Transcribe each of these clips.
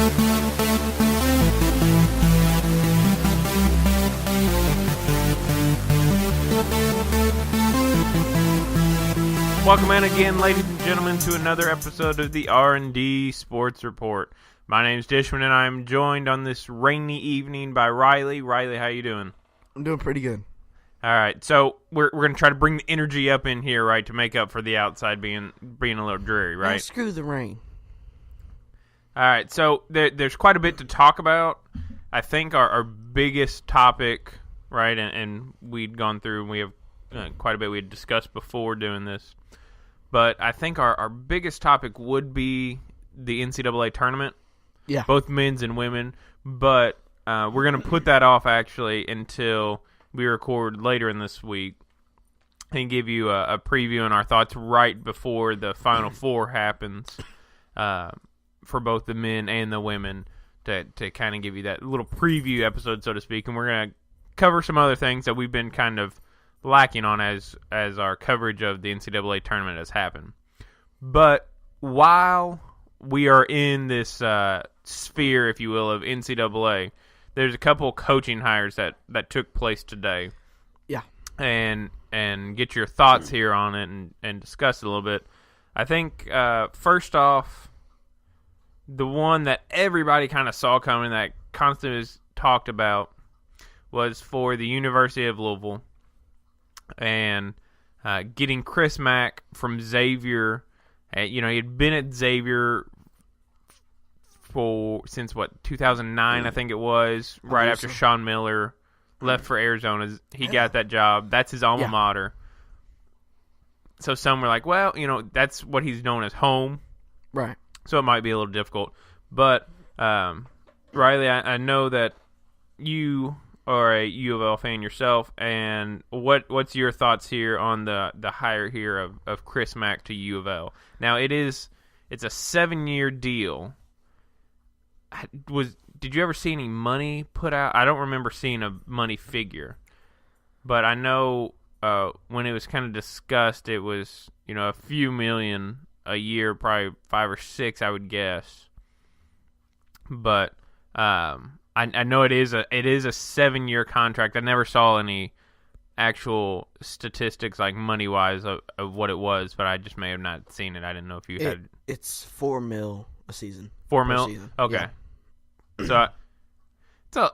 Welcome in again, ladies and gentlemen, to another episode of the R&D Sports Report. My name's Dishmond, and I'm joined on this rainy evening by Rylee. Rylee, how you doing? I'm doing pretty good. All right, so we're going to try to bring the energy up in here, right, to make up for the outside being a little dreary, right? Man, screw the rain. All right, so there's quite a bit to talk about. I think our biggest topic, right, and we'd gone through, and we have quite a bit we had discussed before doing this. But I think our biggest topic would be the NCAA tournament. Yeah. Both men's and women. But we're going to put that off, actually, until we record later in this week and give you a preview and our thoughts right before the Final Four happens for both the men and the women to kind of give you that little preview episode, so to speak. And we're going to cover some other things that we've been kind of lacking on as our coverage of the NCAA tournament has happened. But while we are in this sphere, if you will, of NCAA, there's a couple coaching hires that took place today. Yeah. And get your thoughts here on it and discuss it a little bit. I think, first off, the one that everybody kind of saw coming, that constantly was talked about, was for the University of Louisville. And getting Chris Mack from Xavier, he had been at Xavier since 2009, I think it was, right after Sean Miller left for Arizona. He got that job. That's his alma mater. So some were like, well, that's what he's known as home. Right. So it might be a little difficult. But, Rylee, I know that you are a U of L fan yourself, and what's your thoughts here on the hire here of Chris Mack to U of L? Now it's a 7-year deal. Did you ever see any money put out? I don't remember seeing a money figure, but I know when it was kind of discussed, it was a few million a year, probably 5 or 6, I would guess. But I know it is a 7-year contract. I never saw any actual statistics like money wise of what it was, but I just may have not seen it. I didn't know if you had. It's $4 million a season. $4 million? Season. Okay. Yeah. So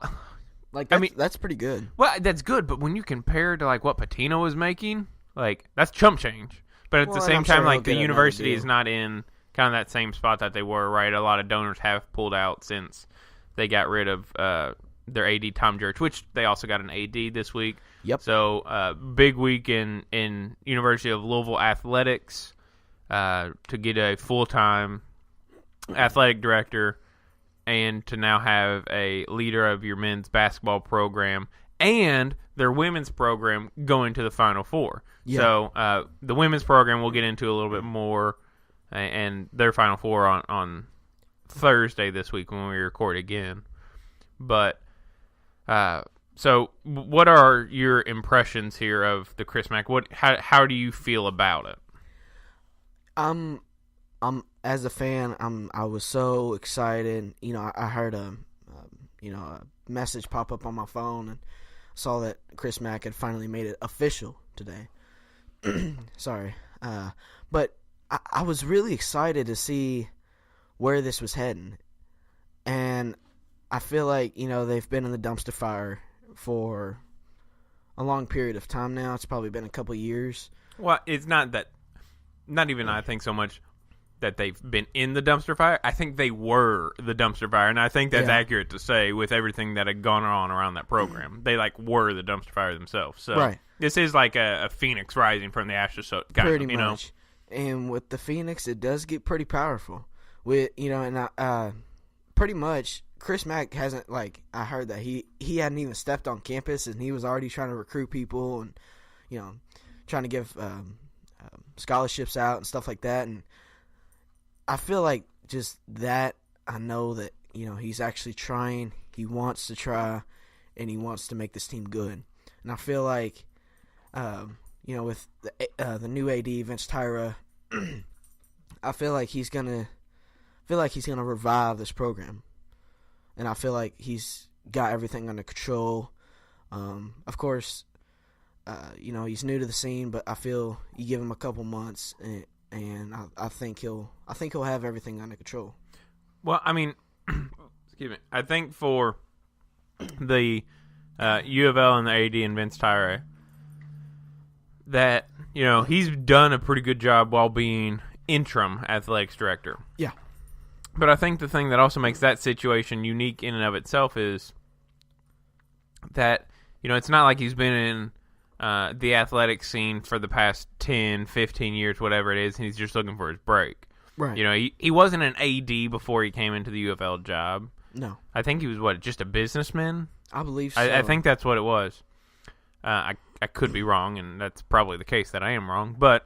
that's pretty good. Well, that's good, but when you compare to like what Patino was making, like that's chump change. But at the same time, like the university is not in kind of that same spot that they were, right? A lot of donors have pulled out since they got rid of their AD, Tom Jurich, which they also got an AD this week. Yep. So big week in University of Louisville athletics to get a full-time athletic director and to now have a leader of your men's basketball program and their women's program going to the Final Four. Yeah. So the women's program we'll get into a little bit more, and their Final Four on Thursday this week when we record again. But so what are your impressions here of the Chris Mack? How do you feel about it? I'm as a fan, I was so excited. I heard a message pop up on my phone and saw that Chris Mack had finally made it official today. Sorry. But I was really excited to see where this was heading. And I feel like, they've been in the dumpster fire for a long period of time now. It's probably been a couple of years. Well, it's not even I think so much that they've been in the dumpster fire. I think they were the dumpster fire, and I think that's accurate to say with everything that had gone on around that program. They were the dumpster fire themselves. So right. This is like a phoenix rising from the ashes. So pretty much. And with the Phoenix, it does get pretty powerful. With pretty much Chris Mack hasn't I heard that he hadn't even stepped on campus and he was already trying to recruit people and trying to give scholarships out and stuff like that. And I feel like just that, I know that, he's actually trying. He wants to try, and he wants to make this team good. And I feel like, with the new AD, Vince Tyra, I feel like he's gonna revive this program. and I feel like he's got everything under control. Of course, he's new to the scene, but I feel you give him a couple months, and I think he'll have everything under control. Well, I mean, excuse me. I think for the U of L and the AD and Vince Tyra, that he's done a pretty good job while being interim athletics director. Yeah. But I think the thing that also makes that situation unique in and of itself is that, it's not like he's been in the athletic scene for the past 10, 15 years, whatever it is, and he's just looking for his break. Right. He wasn't an AD before he came into the U of L job. No. I think he was, just a businessman? I believe so. I think that's what it was. I could be wrong, and that's probably the case that I am wrong. But,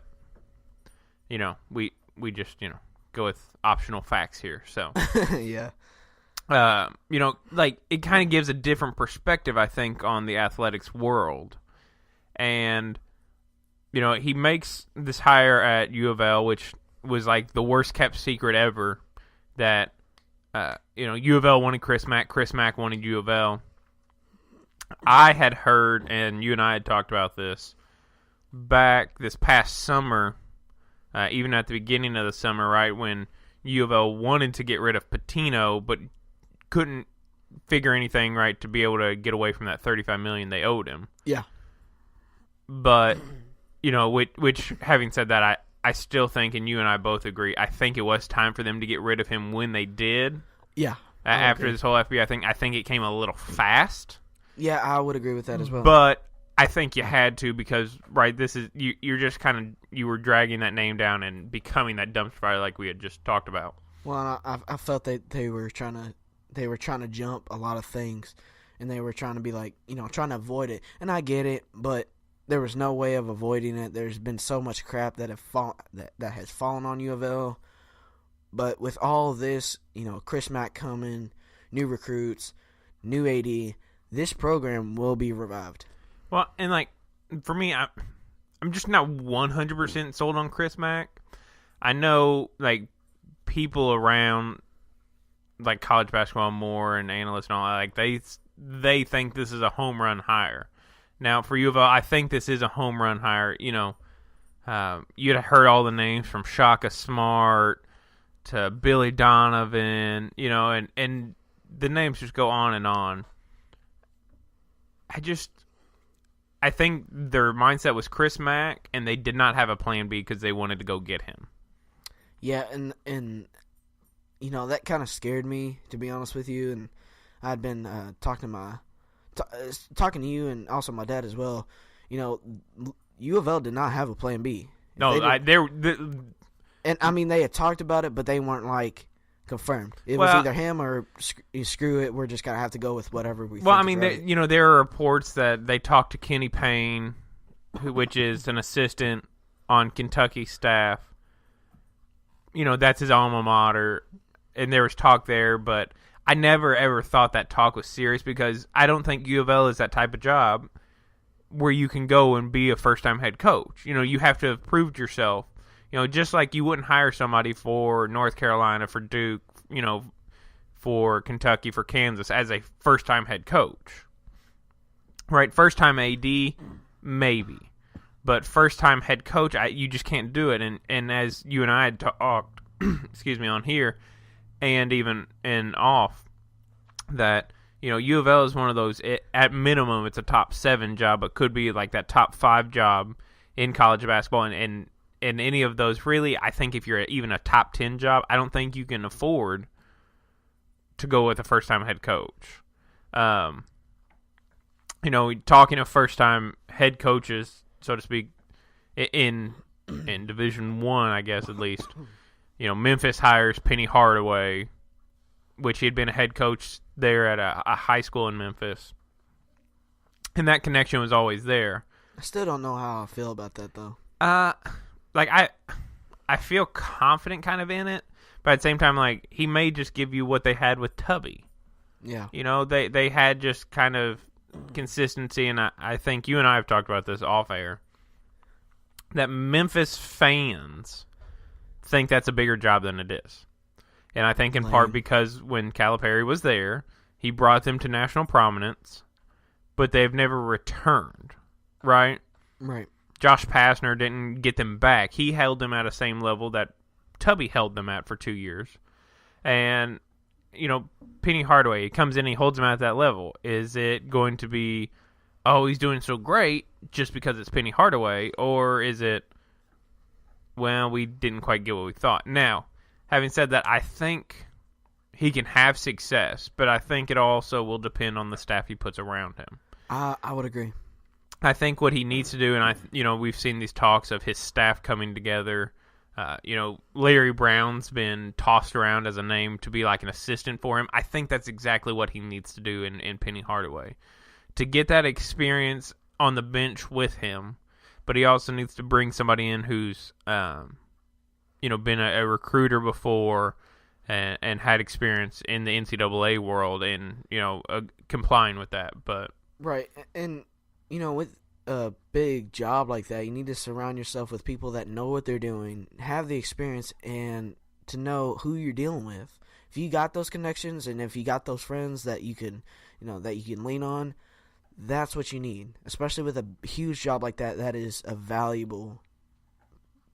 we just, go with optional facts here. So, yeah. It kind of gives a different perspective, I think, on the athletics world. And, he makes this hire at U of L, which was like the worst kept secret ever, that, U of L wanted Chris Mack wanted U of L. I had heard, and you and I had talked about this, back this past summer, even at the beginning of the summer, right, when U of L wanted to get rid of Patino, but couldn't figure anything right to be able to get away from that $35 million they owed him. Yeah. But, which having said that, I still think, and you and I both agree, I think it was time for them to get rid of him when they did. Yeah. After this whole FBI thing, I think it came a little fast. Yeah, I would agree with that as well. But I think you had to because, right, this is you're just kind of you were dragging that name down and becoming that dumpster fire like we had just talked about. Well, I felt that they were trying to jump a lot of things, and they were trying to be like, trying to avoid it. And I get it, but there was no way of avoiding it. There's been so much crap that has fallen on U of L. But with all this, Chris Mack coming, new recruits, new AD, this program will be revived. Well, and for me, I'm just not 100% sold on Chris Mack. I know people around college basketball more and analysts and all that, they think this is a home run hire. Now for U of L, I think this is a home run hire. You'd have heard all the names from Shaka Smart to Billy Donovan, and the names just go on and on. I think their mindset was Chris Mack, and they did not have a plan B because they wanted to go get him. Yeah, and that kind of scared me, to be honest with you. And I'd been talking to you and also my dad as well. U of L did not have a plan B. No, and I mean they had talked about it, but they weren't confirmed. It was either him or screw it. We're just gonna have to go with whatever we. Well, I think mean, is right. There are reports that they talked to Kenny Payne, which is an assistant on Kentucky staff. That's his alma mater, and there was talk there, but I never ever thought that talk was serious because I don't think U of L is that type of job where you can go and be a first-time head coach. You have to have proved yourself. Just like you wouldn't hire somebody for North Carolina, for Duke, for Kentucky, for Kansas as a first-time head coach. Right? First-time AD, maybe. But first-time head coach, you just can't do it. And as you and I had talked, on here, and even off, that, U of L is one of those, at minimum, it's a top 7 job, but could be that top 5 job in college basketball. And any of those, really, I think if you're even a top 10 job, I don't think you can afford to go with a first-time head coach. Talking to first-time head coaches, so to speak, in Division I, I guess, at least, Memphis hires Penny Hardaway, which he had been a head coach there at a high school in Memphis. And that connection was always there. I still don't know how I feel about that, though. I feel confident kind of in it, but at the same time, he may just give you what they had with Tubby. Yeah. They had just kind of consistency, and I think you and I have talked about this off air, that Memphis fans think that's a bigger job than it is. And I think in part because when Calipari was there, He brought them to national prominence, but they've never returned, right? Right. Josh Pastner didn't get them back. He held them at the same level that Tubby held them at for 2 years. And, Penny Hardaway, he comes in and he holds them at that level. Is it going to be, oh, he's doing so great just because it's Penny Hardaway? Or is it, well, we didn't quite get what we thought? Now, having said that, I think he can have success, but I think it also will depend on the staff he puts around him. I would agree. I think what he needs to do, and we've seen these talks of his staff coming together. Larry Brown's been tossed around as a name to be like an assistant for him. I think that's exactly what he needs to do in Penny Hardaway, to get that experience on the bench with him. But he also needs to bring somebody in who's, been a recruiter before and had experience in the NCAA world and, complying with that. But right, and with a big job like that, you need to surround yourself with people that know what they're doing, have the experience, and to know who you're dealing with. If you got those connections and if you got those friends that you can, that you can lean on, that's what you need. Especially with a huge job like that, that is a valuable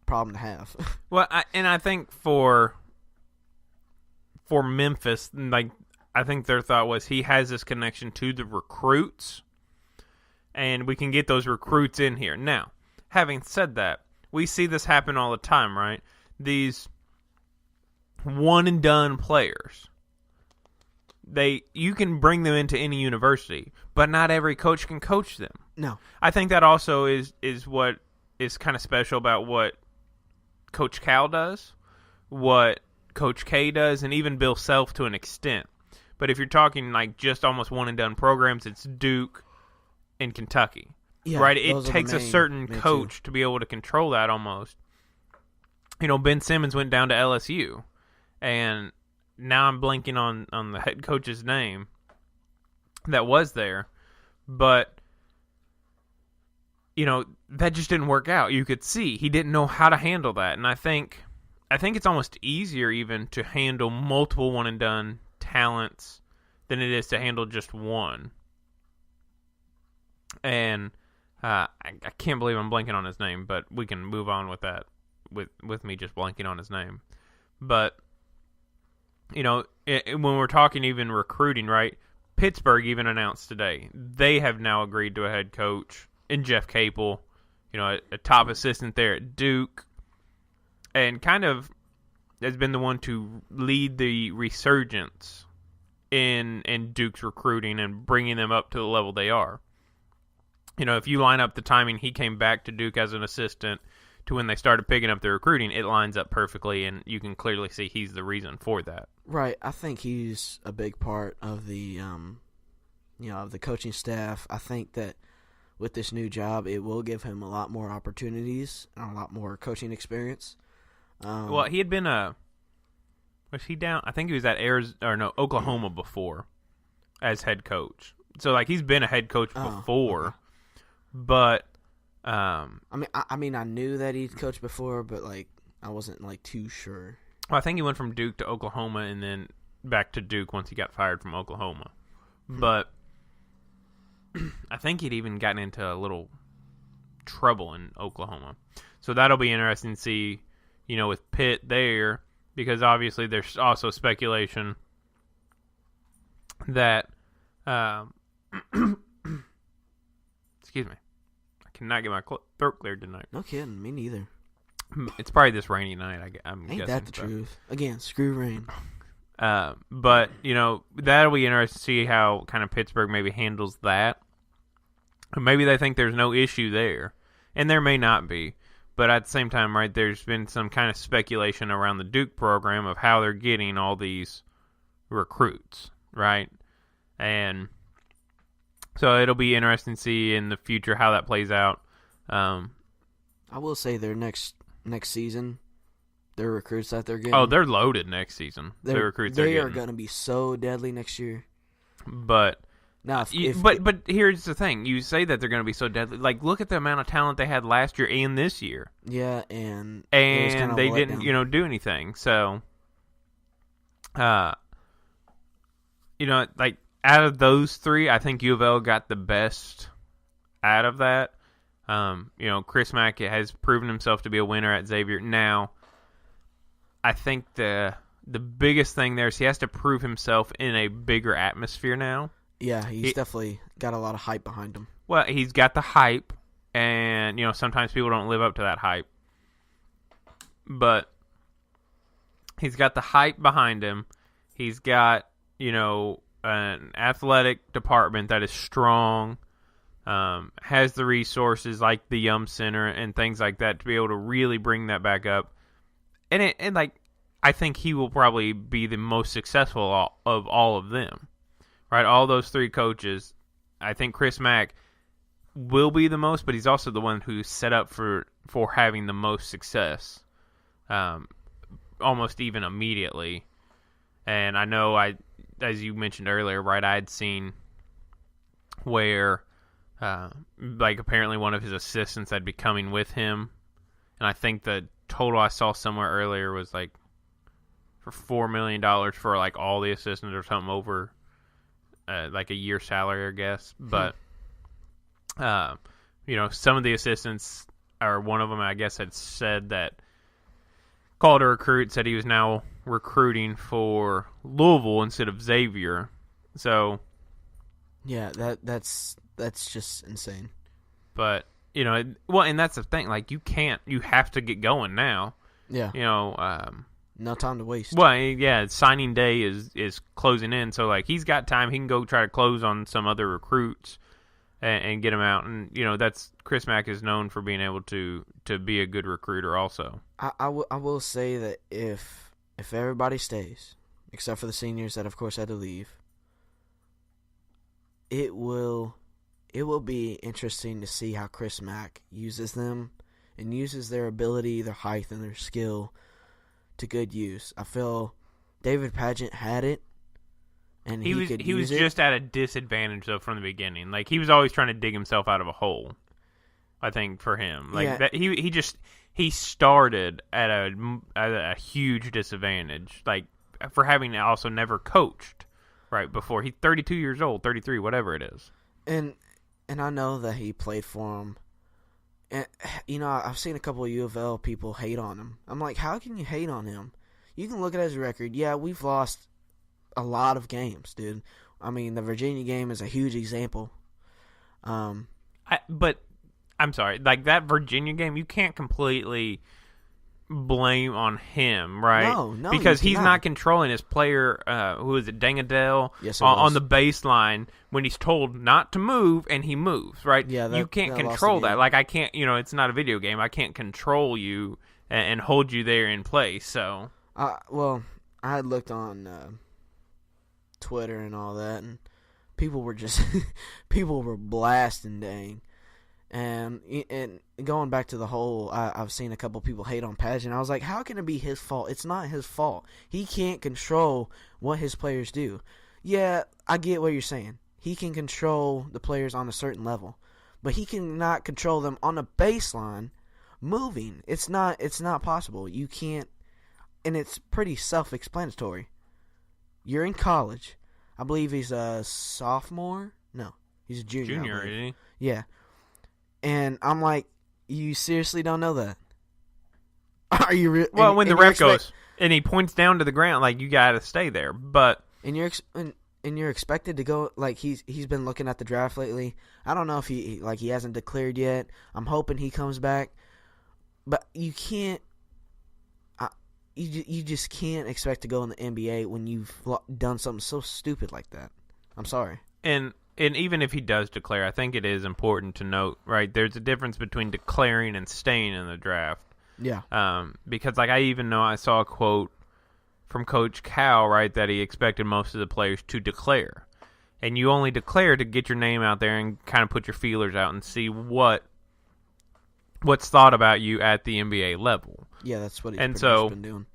problem to have. Well, I think for Memphis, I think their thought was he has this connection to the recruits, and we can get those recruits in here. Now, having said that, we see this happen all the time, right? These one-and-done players, you can bring them into any university, but not every coach can coach them. No. I think that also is what is kind of special about what Coach Cal does, what Coach K does, and even Bill Self to an extent. But if you're talking just almost one-and-done programs, it's Duke in Kentucky, right? It takes a certain coach to be able to control that almost. Ben Simmons went down to LSU, and now I'm blanking on the head coach's name that was there, but that just didn't work out. You could see he didn't know how to handle that, and I think it's almost easier even to handle multiple one and done talents than it is to handle just one. And I can't believe I'm blanking on his name, but we can move on with that, with me just blanking on his name. But, when we're talking even recruiting, right, Pittsburgh even announced today, they have now agreed to a head coach in Jeff Capel, a top assistant there at Duke, and kind of has been the one to lead the resurgence in Duke's recruiting and bringing them up to the level they are. If you line up the timing he came back to Duke as an assistant to when they started picking up the recruiting, it lines up perfectly, and you can clearly see he's the reason for that. Right. I think he's a big part of the, of the coaching staff. I think that with this new job, it will give him a lot more opportunities and a lot more coaching experience. Well, he had been was he down? I think he was at Oklahoma before as head coach. So he's been a head coach before. Okay. But I knew that he'd coached before, but I wasn't too sure. Well, I think he went from Duke to Oklahoma and then back to Duke once he got fired from Oklahoma. But I think he'd even gotten into a little trouble in Oklahoma. So that'll be interesting to see, with Pitt there, because obviously there's also speculation that excuse me. I cannot get my throat cleared tonight. No kidding. Me neither. It's probably this rainy night, I'm guessing. Ain't that the truth? Again, screw rain. But, that'll be interesting to see how kind of Pittsburgh maybe handles that. Maybe they think there's no issue there. And there may not be. But at the same time, right, there's been some kind of speculation around the Duke program of how they're getting all these recruits, right? And so it'll be interesting to see in the future how that plays out. I will say their next season, their recruits that they're getting. Oh, they're loaded next season. The recruits they are going to be so deadly next year. But now, but here's the thing: you say that they're going to be so deadly. Look at the amount of talent they had last year and this year. Yeah, and they didn't, do anything. So, out of those three, I think U of L got the best out of that. Chris Mack has proven himself to be a winner at Xavier. Now, I think the biggest thing there is he has to prove himself in a bigger atmosphere now. Yeah, he's definitely got a lot of hype behind him. Well, he's got the hype, and sometimes people don't live up to that hype. But he's got the hype behind him. He's got, an athletic department that is strong, has the resources like the Yum Center and things like that to be able to really bring that back up. And I think he will probably be the most successful of all of them, right? All those three coaches. I think Chris Mack will be the most, but he's also the one who's set up for having the most success, almost even immediately. And I know as you mentioned earlier, right, I had seen where, apparently one of his assistants had been coming with him, and I think the total I saw somewhere earlier was for $4 million for all the assistants or something over a year salary, I guess. But some of the assistants, or one of them, I guess, had said that called a recruit, said he was now recruiting for Louisville instead of Xavier. So yeah, that's just insane. But and that's the thing. You have to get going now. Yeah. No time to waste. Well, yeah, signing day is closing in, so he's got time. He can go try to close on some other recruits and get them out. And that's Chris Mack is known for being able to be a good recruiter. Also, I will say that if everybody stays, except for the seniors that of course had to leave, it will be interesting to see how Chris Mack uses them and uses their ability, their height, and their skill to good use. I feel David Padgett had it, and he was just at a disadvantage though from the beginning. He was always trying to dig himself out of a hole. I think for him, that he started at a huge disadvantage. For having also never coached right before. He's 32 years old, 33, whatever it is. And I know that he played for him. And, I've seen a couple of U of L people hate on him. I'm like, how can you hate on him? You can look at his record. Yeah, we've lost a lot of games, dude. I mean, the Virginia game is a huge example. But I'm sorry, that Virginia game, you can't completely blame on him, right? No, because he's not controlling his player. Who is it, Dangadell? Yes, on the baseline when he's told not to move and he moves, right? Yeah, you can't control that. I can't. It's not a video game. I can't control you and hold you there in place. So, well, I had looked on Twitter and all that, and people were just people were blasting Dang. And going back to the whole, I've seen a couple people hate on Padgett. I was like, how can it be his fault? It's not his fault. He can't control what his players do. Yeah, I get what you're saying. He can control the players on a certain level, but he cannot control them on a baseline moving. It's not possible. You can't, and it's pretty self-explanatory. You're in college. I believe he's a sophomore. No, he's a junior. Junior, isn't he? Yeah. And I'm like, you seriously don't know that? Are you well, when the ref goes and he points down to the ground, you got to stay there. But and you're expected to go. He's been looking at the draft lately. I don't know if he hasn't declared yet. I'm hoping he comes back, but you can't. You just can't expect to go in the NBA when you've done something so stupid like that. I'm sorry. And even if he does declare, I think it is important to note, right, there's a difference between declaring and staying in the draft. Yeah. Because, I even know I saw a quote from Coach Cal, right, that he expected most of the players to declare. And you only declare to get your name out there and kind of put your feelers out and see what's thought about you at the NBA level. Yeah, that's what he's been doing.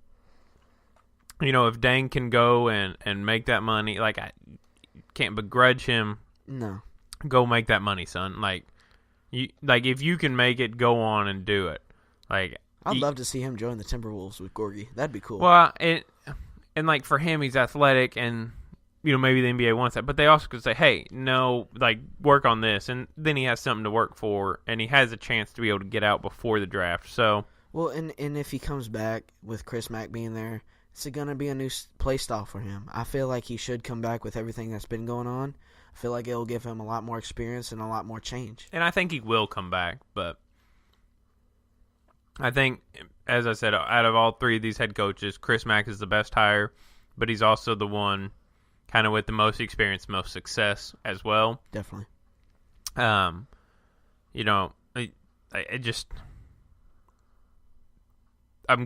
If Dang can go and make that money, I can't begrudge him. No. Go make that money, son. If you can make it, go on and do it. I'd love to see him join the Timberwolves with Gorgie. That'd be cool. Well, and for him, he's athletic, and maybe the NBA wants that, but they also could say, hey, no, like, work on this, and then he has something to work for, and he has a chance to be able to get out before the draft. So, well, and if he comes back with Chris Mack being there, it's going to be a new play style for him. I feel like he should come back with everything that's been going on. I feel like it'll give him a lot more experience and a lot more change. And I think he will come back, but I think, as I said, out of all three of these head coaches, Chris Mack is the best hire, but he's also the one kind of with the most experience, most success as well. Definitely. I'm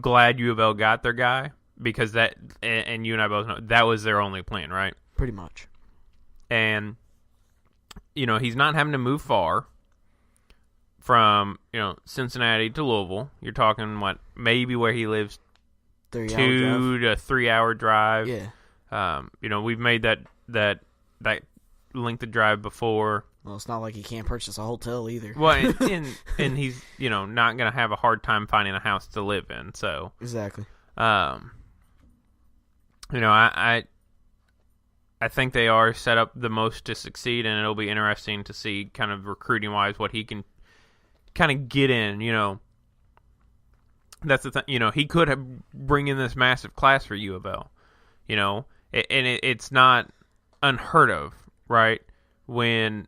glad U of L got their guy because that, and you and I both know, that was their only plan, right? Pretty much. And, he's not having to move far from, Cincinnati to Louisville. You're talking, maybe where he lives, 2 to 3 hour drive. Yeah. We've made that length of drive before. Well, it's not like he can't purchase a hotel either. Well, and he's not going to have a hard time finding a house to live in. So exactly. I think they are set up the most to succeed, and it'll be interesting to see kind of recruiting wise what he can kind of get in. That's the thing. He could bring in this massive class for U of L. It's not unheard of, right? When,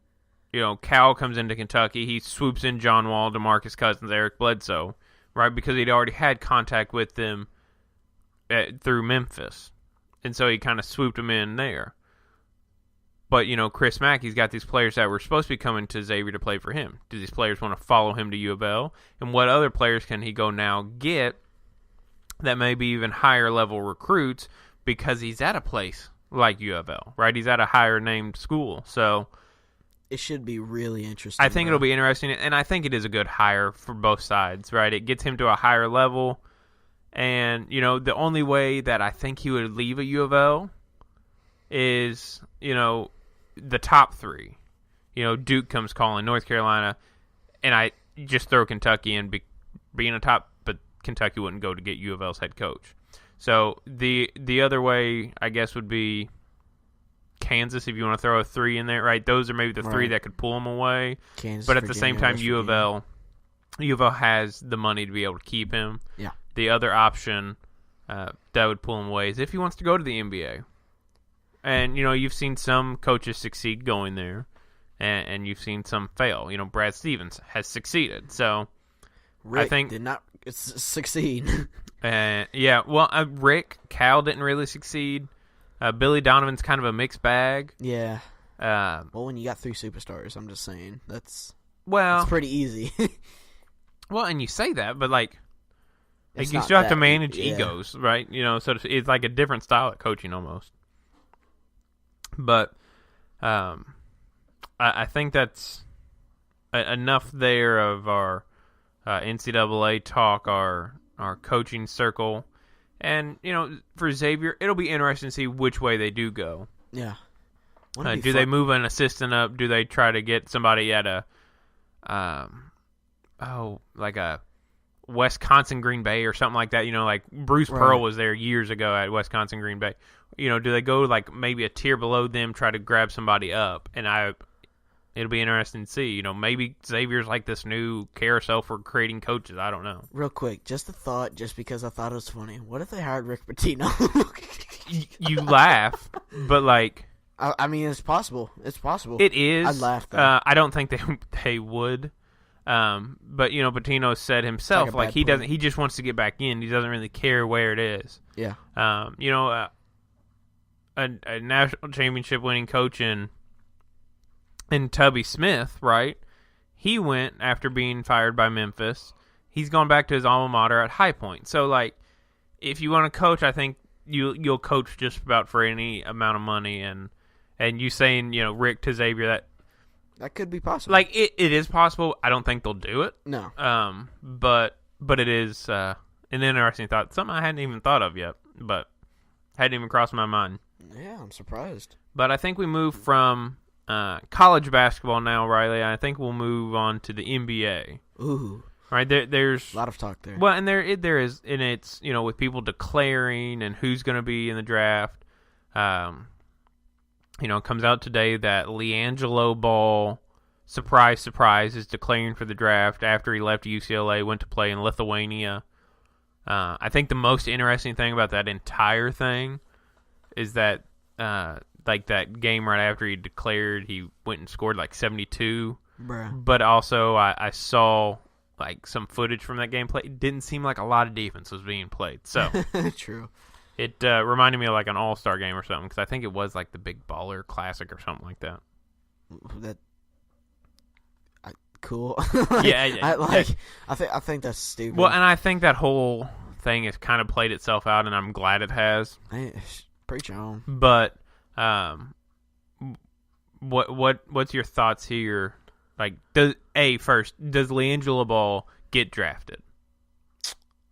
Cal comes into Kentucky, he swoops in John Wall, DeMarcus Cousins, Eric Bledsoe, right? Because he'd already had contact with them through Memphis. And so he kind of swooped them in there. But, Chris Mack, he's got these players that were supposed to be coming to Xavier to play for him. Do these players want to follow him to U of L? And what other players can he go now get that may be even higher level recruits because he's at a place like U of L, right? He's at a higher named school. So it should be really interesting. I think it'll be interesting, and I think it is a good hire for both sides, right? It gets him to a higher level, and, the only way that I think he would leave a U of L is, the top three. Duke comes calling, North Carolina, and I just throw Kentucky in being a top, but Kentucky wouldn't go to get U of L's head coach. So the other way, I guess, would be Kansas, if you want to throw a 3 in there, right? Those are maybe the 3 that could pull them away. Kansas, but at the Virginia, same time, West U of L has the money to be able to keep him. Yeah. The other option that would pull him away is if he wants to go to the NBA. And, you've seen some coaches succeed going there, and you've seen some fail. Brad Stevens has succeeded. So Rick I think did not succeed. Rick, Cal didn't really succeed. Billy Donovan's kind of a mixed bag. Yeah. Well, when you got 3 superstars, I'm just saying that's pretty easy. Well, and you say that, but you It's not still have to that manage easy, yeah. egos, right? So it's like a different style of coaching almost. But I think that's enough there of our NCAA talk, our coaching circle. And, for Xavier, it'll be interesting to see which way they do go. Yeah. Do they move an assistant up? Do they try to get somebody at a Wisconsin Green Bay or something like that? Like Bruce Pearl was there years ago at Wisconsin Green Bay. Do they go maybe a tier below them, try to grab somebody up? And it'll be interesting to see. Maybe Xavier's like this new carousel for creating coaches. I don't know. Real quick, just a thought, just because I thought it was funny. What if they hired Rick Pitino? You laugh, but I mean, it's possible. It's possible. It is. I'd laugh, though. I don't think they would. But Pitino said himself, he doesn't. He just wants to get back in. He doesn't really care where it is. Yeah. A national championship winning coach in Tubby Smith, right? He went after being fired by Memphis. He's gone back to his alma mater at High Point. So, if you want to coach, I think you'll coach just about for any amount of money. And you saying, Rick to Xavier, that could be possible. It is possible. I don't think they'll do it. No. But it is an interesting thought. Something I hadn't even thought of yet, but hadn't even crossed my mind. Yeah, I'm surprised. But I think we move from college basketball now, Rylee. I think we'll move on to the NBA. Ooh. Right, there's a lot of talk there. Well, and there is, and it's with people declaring and who's going to be in the draft. comes out today that LiAngelo Ball, surprise, surprise, is declaring for the draft after he left UCLA, went to play in Lithuania. I think the most interesting thing about that entire thing is that, that game right after he declared, he went and scored 72. Bruh. But also, I saw some footage from that gameplay. It didn't seem like a lot of defense was being played. So True. It reminded me of an all-star game or something, because I think it was the Big Baller Classic or something like that. Cool. Yeah. I think that's stupid. Well, and I think that whole thing has kind of played itself out, and I'm glad it has. Preach on. But what's your thoughts here? Does LiAngelo Ball get drafted?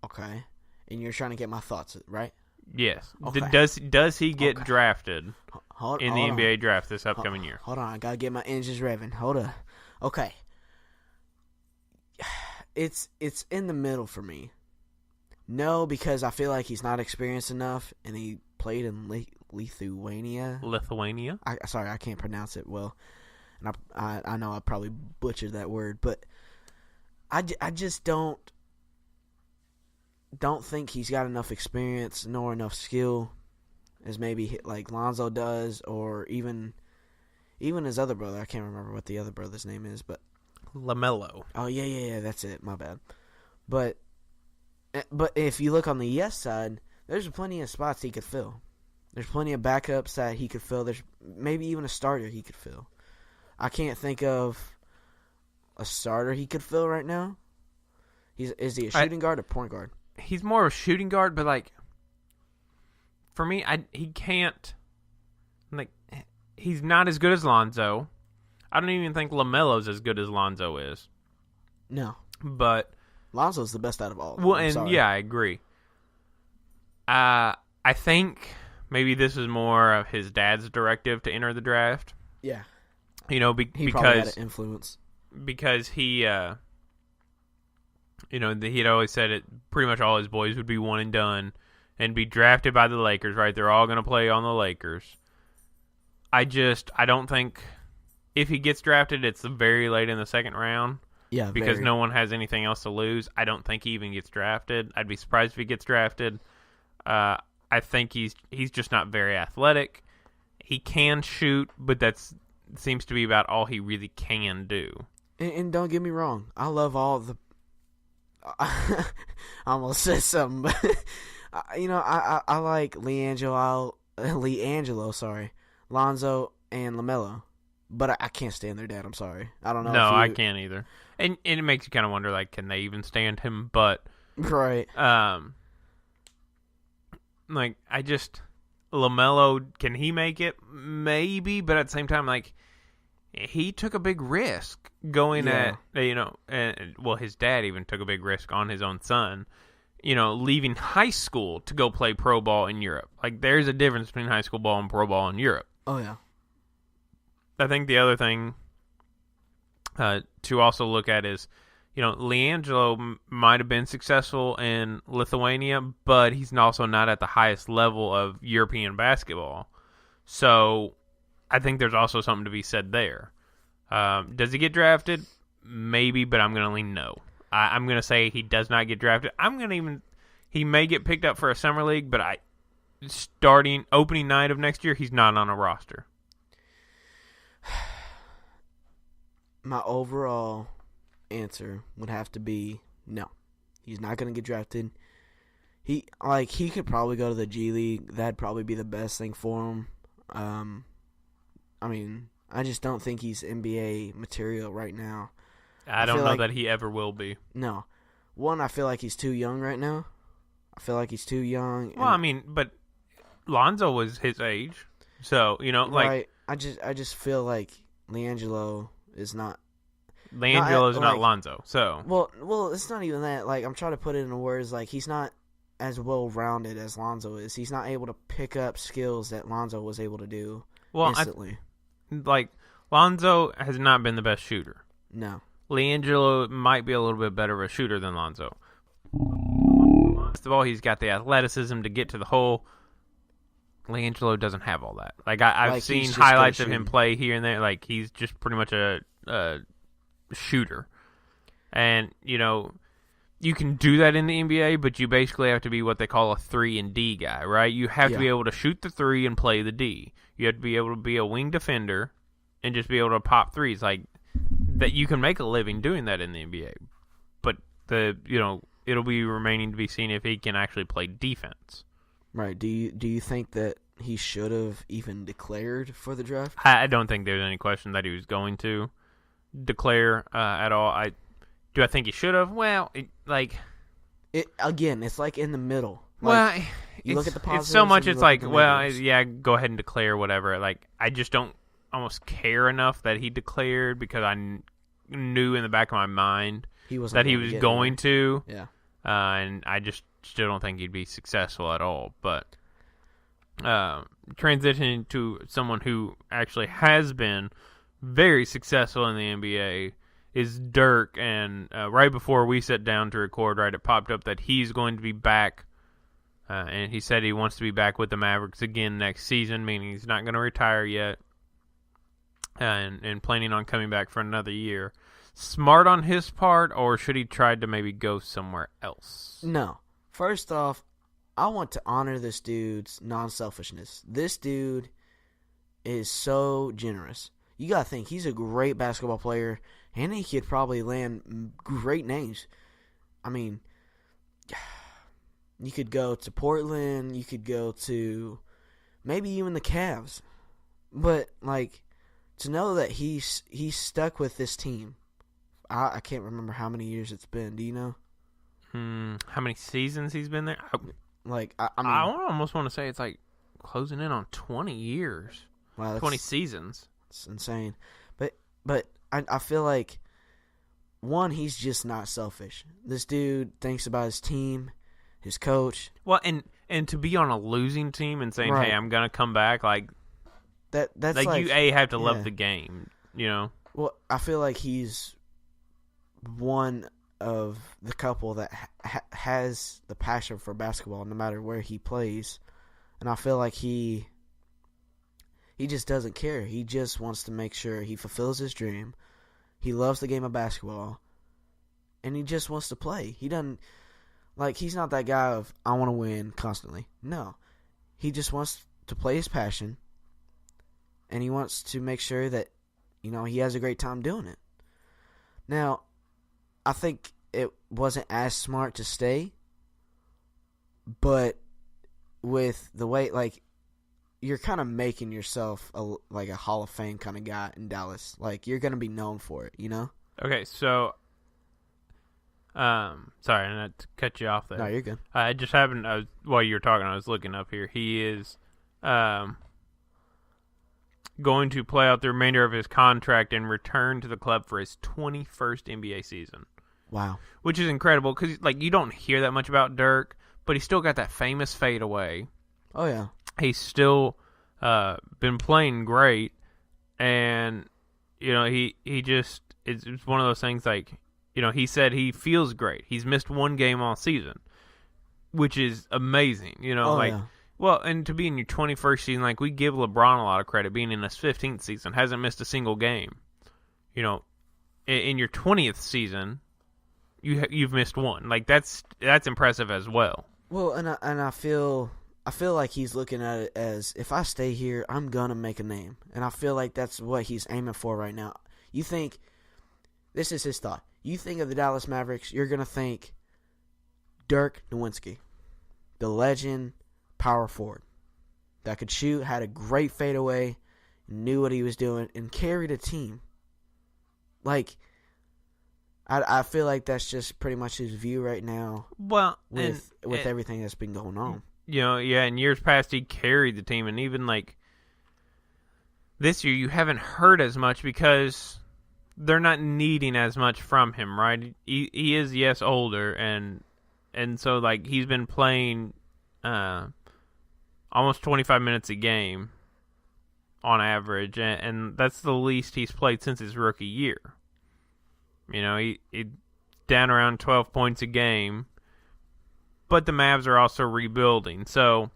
Okay, and you're trying to get my thoughts, right? Yes. Okay. Does he get drafted in the NBA draft this upcoming year? Hold on, I gotta get my engines revving. Hold up. Okay. It's in the middle for me. No, because I feel like he's not experienced enough, and he played in Lithuania. Sorry, I can't pronounce it well, and I know I probably butchered that word, but I just don't think he's got enough experience nor enough skill as maybe Lonzo does, or even his other brother. I can't remember what the other brother's name is, but LaMelo. Oh yeah, that's it. My bad. But if you look on the yes side, there's plenty of spots he could fill. There's plenty of backups that he could fill. There's maybe even a starter he could fill. I can't think of a starter he could fill right now. Is he a shooting guard or point guard? He's more of a shooting guard, but for me, he can't. He's not as good as Lonzo. I don't even think LaMelo's as good as Lonzo is. No, but Lonzo's the best out of all. Well, yeah, I agree. I think maybe this is more of his dad's directive to enter the draft. Yeah, he probably had an influence because he, he'd always said it. Pretty much all his boys would be one and done and be drafted by the Lakers. Right, they're all going to play on the Lakers. I don't think if he gets drafted, it's very late in the second round. Yeah, because no one has anything else to lose. I don't think he even gets drafted. I'd be surprised if he gets drafted. I think he's just not very athletic. He can shoot, but that seems to be about all he really can do. And don't get me wrong, I love all the. I almost said something, but I like LiAngelo, sorry, Lonzo and LaMelo, but I can't stand their dad. I'm sorry, I don't know. No, I can't either. And it makes you kind of wonder, can they even stand him? But right, LaMelo, can he make it? Maybe, but at the same time, he took a big risk going at his dad even took a big risk on his own son. Leaving high school to go play pro ball in Europe. There's a difference between high school ball and pro ball in Europe. Oh yeah. I think the other thing to also look at is, LiAngelo might have been successful in Lithuania, but he's also not at the highest level of European basketball. So I think there's also something to be said there. Does he get drafted? Maybe, but I'm going to lean no. I'm going to say he does not get drafted. He may get picked up for a summer league, but opening night of next year, he's not on a roster. My overall answer would have to be no. He's not going to get drafted. He could probably go to the G League. That'd probably be the best thing for him. I just don't think he's NBA material right now. I don't know that he ever will be. No. One, I feel like he's too young right now. I feel like he's too young. Well, but Lonzo was his age. So, right. I just feel like LiAngelo is not. LiAngelo is not Lonzo. So. Well, it's not even that. I'm trying to put it in words. He's not as well-rounded as Lonzo is. He's not able to pick up skills that Lonzo was able to do instantly. Lonzo has not been the best shooter. No. LiAngelo might be a little bit better of a shooter than Lonzo. First of all, he's got the athleticism to get to the hole. LiAngelo doesn't have all that. Like I've Like, seen he's just highlights good of him shooting. play here and there. Like he's just pretty much a shooter, and you can do that in the NBA, but you basically have to be what they call a 3-and-D guy, right? You have to be Yeah. able to shoot the 3 and play the D. You have to be able to be a wing defender and just be able to pop threes. Like that, you can make a living doing that in the NBA. But it'll be remaining to be seen if he can actually play defense. Right. Do you think that he should have even declared for the draft? I don't think there's any question that he was going to declare at all. Do I think he should have? Well, It's like in the middle. Well, Like, you look at the positives. it's so much. and you It's look at like, the well, negatives. yeah, go ahead and declare whatever. Like, I just don't almost care enough that he declared because I knew in the back of my mind he wasn't that he gonna was get going to, anywhere. and I just still don't think he'd be successful at all. But transitioning to someone who actually has been very successful in the NBA is Dirk, and right before we sat down to record, right, it popped up that he's going to be back, and he said he wants to be back with the Mavericks again next season, meaning he's not going to retire yet, and planning on coming back for another year. Smart on his part, or should he try to maybe go somewhere else? No. First off, I want to honor this dude's non-selfishness. This dude is so generous. You got to think, he's a great basketball player, and he could probably land great names. I mean, you could go to Portland, you could go to maybe even the Cavs. But, like, to know that he's stuck with this team, I can't remember how many years it's been. Do you know? How many seasons he's been there? Like, I mean, I almost want to say it's like closing in on 20 years, wow, 20 seasons. It's insane. But I feel like, one, he's just not selfish. This dude thinks about his team, his coach. Well, and to be on a losing team and saying, Right. "Hey, I'm gonna come back," like That's like you have to love yeah. the game, Well, I feel like he's one of the couple that has the passion for basketball no matter where he plays. And I feel like he just doesn't care. He just wants to make sure he fulfills his dream. He loves the game of basketball. And he just wants to play. He doesn't, like, he's not that guy of, I want to win constantly. No. He just wants to play his passion. And he wants to make sure that, he has a great time doing it. Now, I think it wasn't as smart to stay. But with the way, like, you're kind of making yourself like a Hall of Fame kind of guy in Dallas. Like, you're going to be known for it, Okay, so, sorry, not to cut you off there. No, you're good. It just happened while you were talking. I was looking up here. He is going to play out the remainder of his contract and return to the club for his 21st NBA season. Wow. Which is incredible because, like, you don't hear that much about Dirk, but he's still got that famous fadeaway. Oh, yeah. He's still been playing great, and he just it's one of those things. Like, he said he feels great. He's missed one game all season, which is amazing. Oh, yeah. Well, and to be in your 21st season, like, we give LeBron a lot of credit. Being in his 15th season, hasn't missed a single game. In your 20th season, you've missed one. Like, that's impressive as well. Well, and I feel like he's looking at it as, if I stay here, I'm gonna make a name, and I feel like that's what he's aiming for right now. You think, this is his thought. You think of the Dallas Mavericks, you're gonna think Dirk Nowitzki, the legend, power forward that could shoot, had a great fadeaway, knew what he was doing, and carried a team. Like, I feel like that's just pretty much his view right now. Well, with everything that's been going on. In years past he carried the team, and even like this year you haven't heard as much because they're not needing as much from him, right? He is, yes, older, and so, like, he's been playing almost 25 minutes a game on average, and that's the least he's played since his rookie year. He down around 12 points a game, but the Mavs are also rebuilding. So,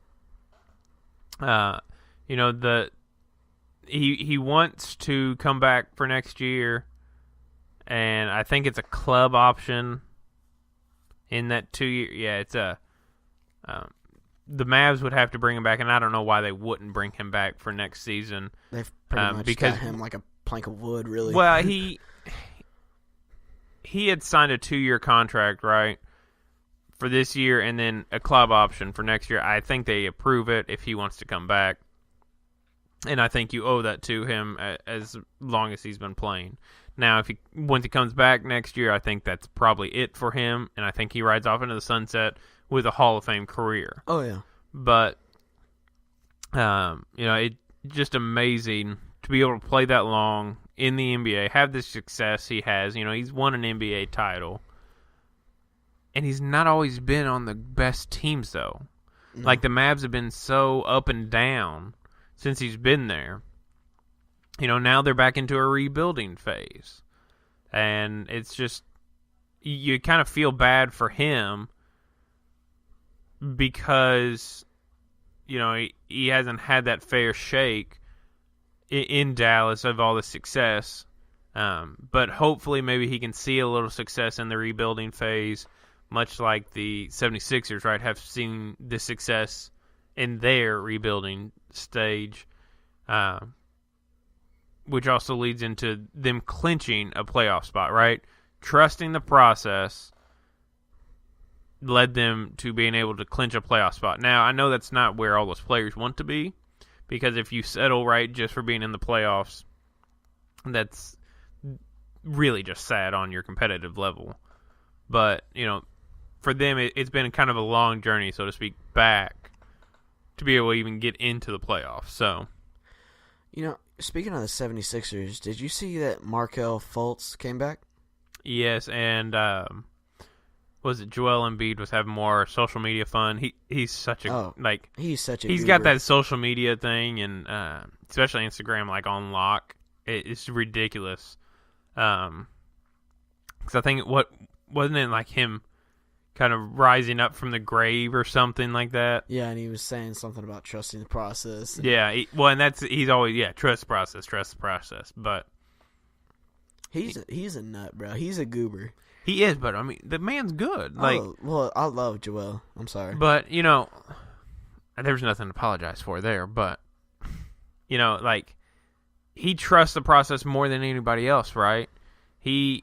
He wants to come back for next year, and I think it's a club option in that 2 year. Yeah, it's the Mavs would have to bring him back, and I don't know why they wouldn't bring him back for next season. They've pretty much got him like a plank of wood, really. Well, he had signed a 2-year contract, right, for this year, and then a club option for next year. I think they approve it if he wants to come back. And I think you owe that to him as long as he's been playing. Now, once he comes back next year, I think that's probably it for him, and I think he rides off into the sunset with a Hall of Fame career. Oh yeah. But it's just amazing to be able to play that long in the NBA, have the success he has. He's won an NBA title, and he's not always been on the best teams though. No. Like the Mavs have been so up and down since he's been there. Now they're back into a rebuilding phase. And it's just, you kind of feel bad for him because, he hasn't had that fair shake in Dallas of all the success. But hopefully maybe he can see a little success in the rebuilding phase, much like the 76ers, right, have seen the success in their rebuilding stage, which also leads into them clinching a playoff spot, right? Trusting the process led them to being able to clinch a playoff spot. Now, I know that's not where all those players want to be, because if you settle, right, just for being in the playoffs, that's really just sad on your competitive level. But, for them, it's been kind of a long journey, so to speak, back to be able to even get into the playoffs. So, speaking of the 76ers, did you see that Markelle Fultz came back? Yes, and was it Joel Embiid was having more social media fun? He's such a he's goober. Got that social media thing, and especially Instagram like on lock. It's ridiculous. Because I think wasn't it like him kind of rising up from the grave or something like that. Yeah, and he was saying something about trusting the process. Yeah, he's always trust the process. But he's a nut, bro. He's a goober. He is, but I mean the man's good. Well, I love Joel. I'm sorry, but there's nothing to apologize for there. But he trusts the process more than anybody else, right? He's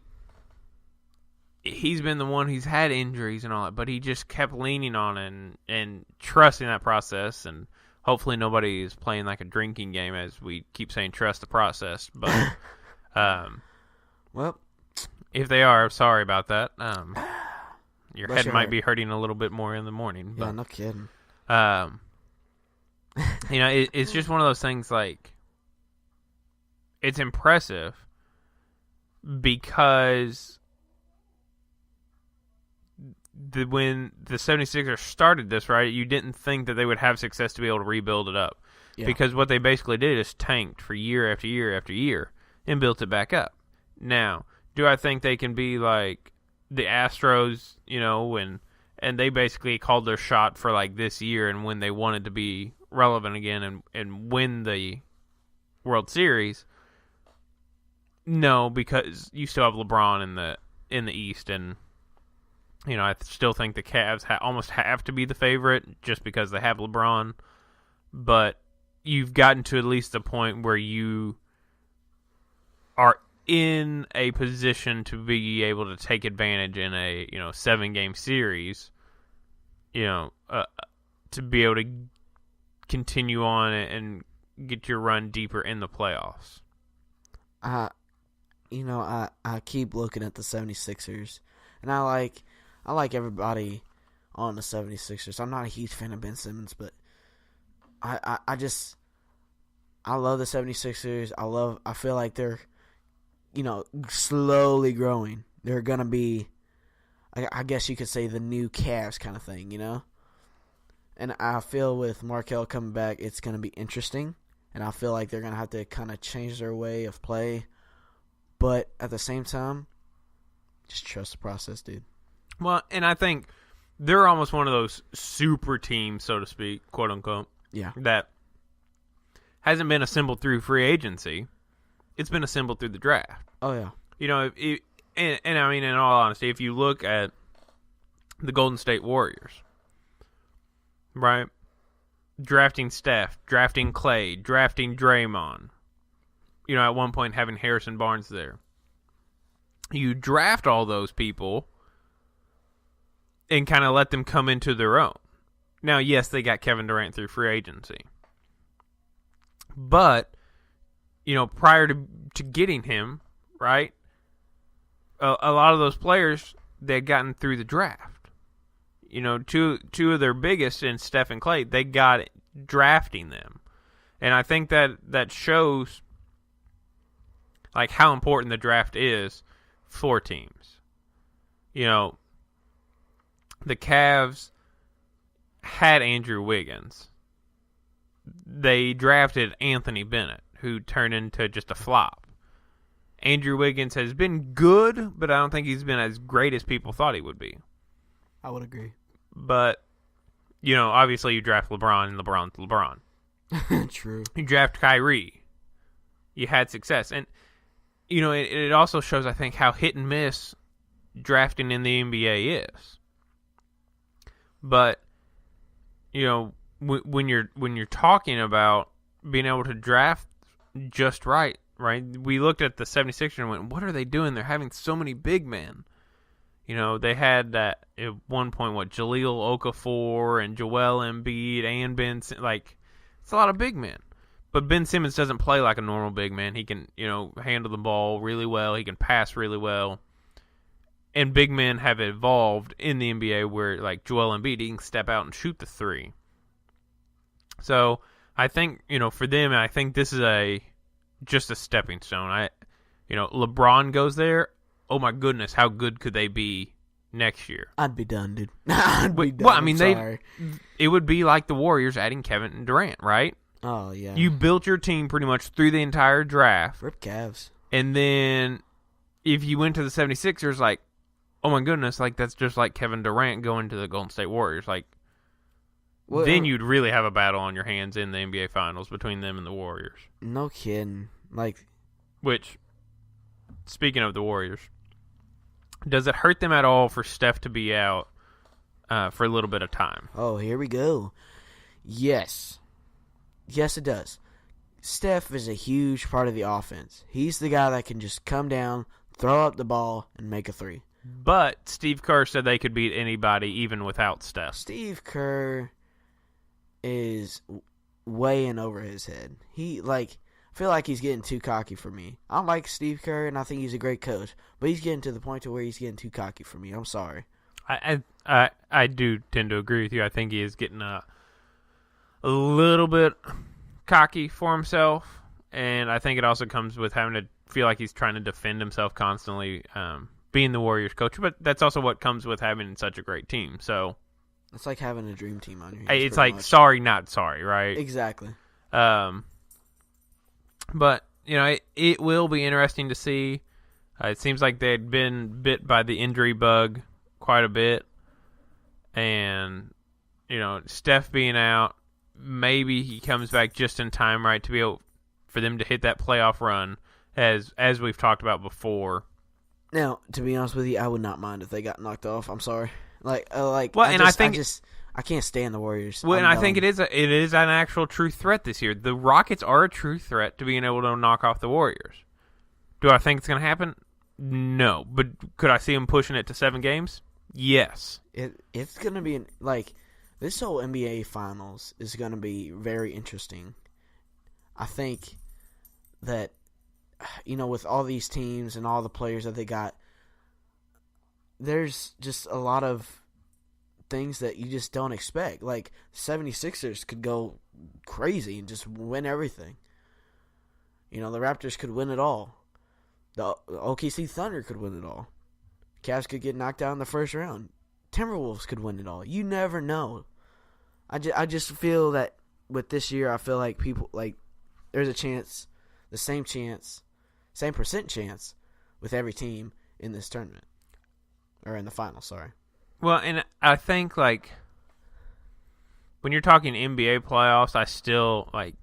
been the one who's had injuries and all that, but he just kept leaning on it and trusting that process. And hopefully nobody is playing like a drinking game, as we keep saying, trust the process. But well, if they are, sorry about that. Your head might be hurting a little bit more in the morning. Yeah, but, no kidding. It's just one of those things. Like, it's impressive because when the 76ers started this, right, you didn't think that they would have success to be able to rebuild it up. Yeah. Because what they basically did is tanked for year after year after year and built it back up. Now, do I think they can be like the Astros, and they basically called their shot for like this year, and when they wanted to be relevant again and win the World Series? No, because you still have LeBron in the East, and I still think the Cavs almost have to be the favorite just because they have LeBron. But you've gotten to at least the point where you are in a position to be able to take advantage in a 7-game series, to be able to continue on and get your run deeper in the playoffs. I keep looking at the 76ers, and I like everybody on the 76ers. I'm not a huge fan of Ben Simmons, but I love the 76ers. I feel like they're, slowly growing. They're going to be, I guess you could say, the new Cavs kind of thing, And I feel with Markelle coming back, it's going to be interesting. And I feel like they're going to have to kind of change their way of play. But at the same time, just trust the process, dude. Well, and I think they're almost one of those super teams, so to speak, quote unquote. Yeah. That hasn't been assembled through free agency. It's been assembled through the draft. Oh, yeah. You know, and I mean, in all honesty, if you look at the Golden State Warriors, right? Drafting Steph, drafting Clay, drafting Draymond. You know, at one point having Harrison Barnes there. You draft all those people and kind of let them come into their own. Now, yes, they got Kevin Durant through free agency. But, you know, prior to getting him, right, a lot of those players, they had gotten through the draft. You know, two of their biggest in Steph and Clay, they got it drafting them. And I think that shows, like, how important the draft is for teams. You know, the Cavs had Andrew Wiggins. They drafted Anthony Bennett, who turned into just a flop. Andrew Wiggins has been good, but I don't think he's been as great as people thought he would be. I would agree. But, you know, obviously you draft LeBron, and LeBron's LeBron. True. You draft Kyrie. You had success. And, you know, it also shows, I think, how hit and miss drafting in the NBA is. But, you know, when you're talking about being able to draft just right, we looked at the 76ers and went, what are they doing? They're having so many big men. You know, they had that at one point, Jahlil Okafor and Joel Embiid and Ben, like, it's a lot of big men. But Ben Simmons doesn't play like a normal big man. He can, you know, handle the ball really well. He can pass really well. And big men have evolved in the NBA where, like, Joel Embiid, he can step out and shoot the three. So, I think, you know, for them, I think this is just a stepping stone. LeBron goes there. Oh, my goodness, how good could they be next year? I'd be done, dude. I'd be done. Well, I mean, it would be like the Warriors adding Kevin Durant, right? Oh, yeah. You built your team pretty much through the entire draft. Rip Cavs. And then if you went to the 76ers, like, oh my goodness, like that's just like Kevin Durant going to the Golden State Warriors. Like, then you'd really have a battle on your hands in the NBA Finals between them and the Warriors. No kidding. Like, which, speaking of the Warriors, does it hurt them at all for Steph to be out for a little bit of time? Oh, here we go. Yes. Yes, it does. Steph is a huge part of the offense. He's the guy that can just come down, throw up the ball, and make a three. But Steve Kerr said they could beat anybody even without Steph. Steve Kerr is way in over his head. I feel like he's getting too cocky for me. I like Steve Kerr, and I think he's a great coach, but he's getting to the point to where he's getting too cocky for me. I'm sorry. I do tend to agree with you. I think he is getting a little bit cocky for himself, and I think it also comes with having to feel like he's trying to defend himself constantly, being the Warriors coach. But that's also what comes with having such a great team. So it's like having a dream team on your hands. It's like sorry, not sorry, right? Exactly. But you know, it will be interesting to see. It seems like they'd been bit by the injury bug quite a bit, and you know, Steph being out. Maybe he comes back just in time, right, to be able for them to hit that playoff run, as we've talked about before. Now, to be honest with you, I would not mind if they got knocked off. I'm sorry. I can't stand the Warriors. Well, and I think it is an actual true threat this year. The Rockets are a true threat to being able to knock off the Warriors. Do I think it's going to happen? No, but could I see them pushing it to 7 games? Yes. It's going to be this whole NBA Finals is going to be very interesting. I think that, you know, with all these teams and all the players that they got, there's just a lot of things that you just don't expect. Like, 76ers could go crazy and just win everything. You know, the Raptors could win it all. The OKC Thunder could win it all. Cavs could get knocked out in the first round. Timberwolves could win it all. You never know. I just feel that with this year, I feel like people, like, there's a chance, the same percent chance with every team in this tournament. Or in the final, sorry. Well, and I think, like, when you're talking NBA playoffs, I still, like,